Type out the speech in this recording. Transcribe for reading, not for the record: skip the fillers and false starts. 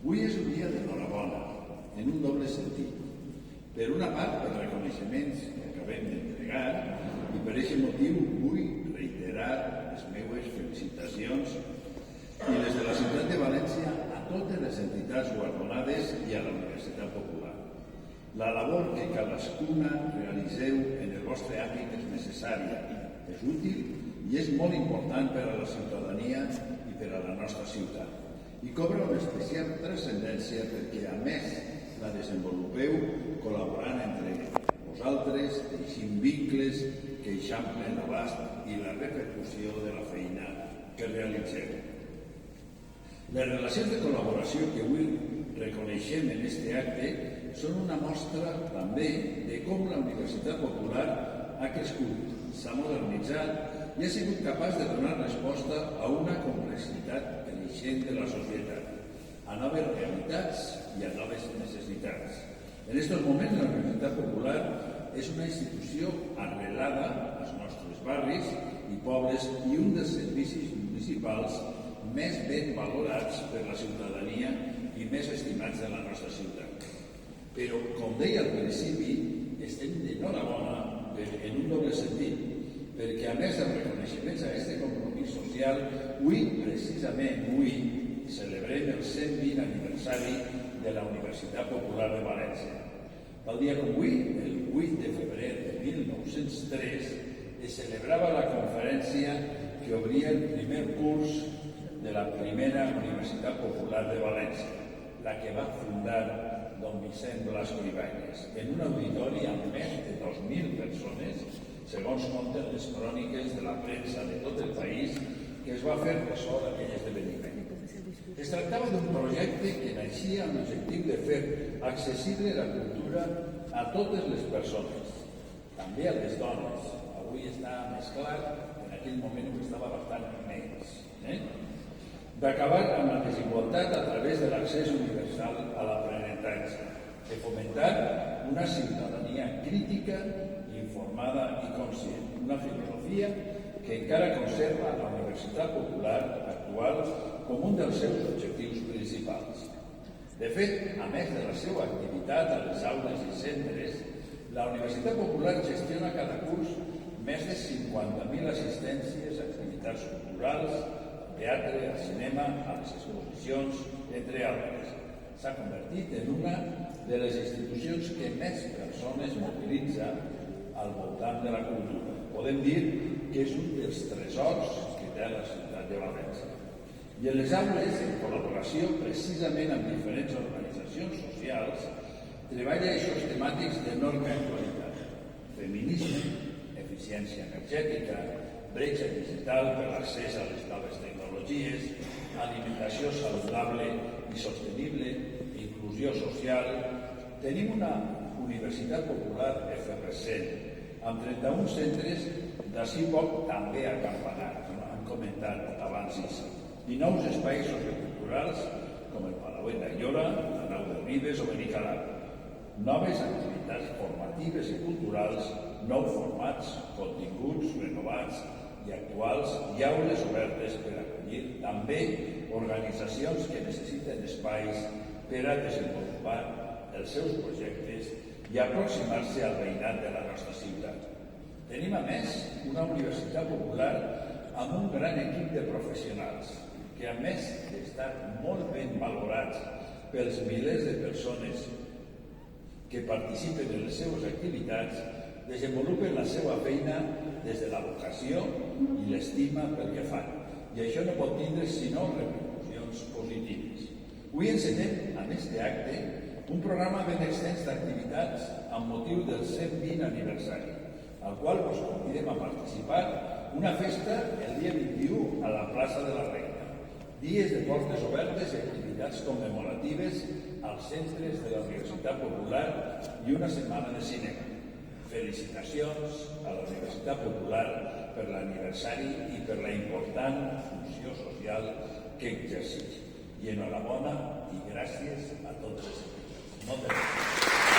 Avui és un dia d'enhorabona, en un doble sentit. Per una part, pels reconeixements que acabem d'entregar, i per aquest motiu vull reiterar les meves felicitacions i les de la ciutat de València a totes les entitats guardonades i a la Universitat Popular. La labor que cadascuna realitzeu en el vostre àmbit és necessària, és útil i és molt important per a la ciutadania i per a la nostra ciutat. I cobra una especial transcendència perquè, a més, la desenvolupeu col·laborant entre vosaltres, teixint vincles que eixamplen l'abast i la repercussió de la feina que realitzeu. Les relacions de col·laboració que avui reconeixem en aquest acte són una mostra també de com la Universitat Popular ha crescut, s'ha modernitzat i ha sigut capaç de donar resposta a una complexitat creixent de la societat, a noves realitats i a noves necessitats. En aquests moments, la Universitat Popular és una institució arrelada als nostres barris i pobles i un dels servicis municipals més ben valorats per la ciutadania i més estimats de la nostra ciutat. Però, com deia al principi, estem d'enhorabona en un doble sentit, perquè a més dels reconeixements a aquest compromís social, precisament avui, celebrem el 120 aniversari de la Universitat Popular de València. Tal dia com avui, el 8 de febrer de 1903, es celebrava la conferència que obria el primer curs de la primera Universitat Popular de València, la que va fundar don Vicent Blasco Ibáñez, en un auditori amb més de 2.000 persones, segons compten les cròniques de la premsa de tot el país que es va fer ressò d'aquell esdeveniment. Es tractava d'un projecte que naixia amb l'objectiu de fer accessible la cultura a totes les persones, també a les dones. Avui està més clar, en aquell moment ho estava bastant menys. D'acabar amb la desigualtat a través de l'accés universal a l'aprenentatge, de fomentar una ciutadania crítica, informada i conscient, una filosofia que encara conserva la Universitat Popular actual com un dels seus objectius principals. De fet, a més de la seva activitat a les aules i centres, la Universitat Popular gestiona cada curs més de 50.000 assistències a activitats culturals, al teatre, al cinema, a les exposicions, entre altres. S'ha convertit en una de les institucions que més persones mobilitza al voltant de la cultura. Podem dir que és un dels tresors que té la ciutat de València. I en les aules, en col·laboració precisament amb diferents organitzacions socials, treballa eixos temàtics d'enorme actualitat. Feminisme, eficiència energètica, bretxa digital per l'accés a les noves tecnologies, alimentació saludable i sostenible, inclusió social. Tenim una Universitat Popular efervescent, amb 31 centres, d'ací poc també a Campanar, com han comentat abans, i nous espais socioculturals com el Palauet d'Aiora, la Nau de Ribes o Benicalà. Noves activitats formatives i culturals, nous formats, continguts renovats i actuals i aules obertes per acollir també organitzacions que necessiten espais per a desenvolupar els seus projectes i aproximar-se al veïnat de la nostra ciutat. Tenim, a més, una Universitat Popular amb un gran equip de professionals que, a més d'estar molt ben valorats pels milers de persones que participen en les seves activitats, desenvolupen la seva feina des de la vocació i l'estima pel que fan. I això no pot tindre sinó repercussions positives. Avui ensenyem, en aquest acte, un programa ben extens d'activitats amb motiu del 120 aniversari, al qual us convidem a participar una festa el dia 21 a la plaça de la Reina, dies de portes obertes i activitats commemoratives als centres de la Universitat Popular i una setmana de cinema. Felicitacions a la Universitat Popular per l'aniversari i per la important funció social que exerceix. I enhorabona i gràcies a tots els equips. Moltes gràcies.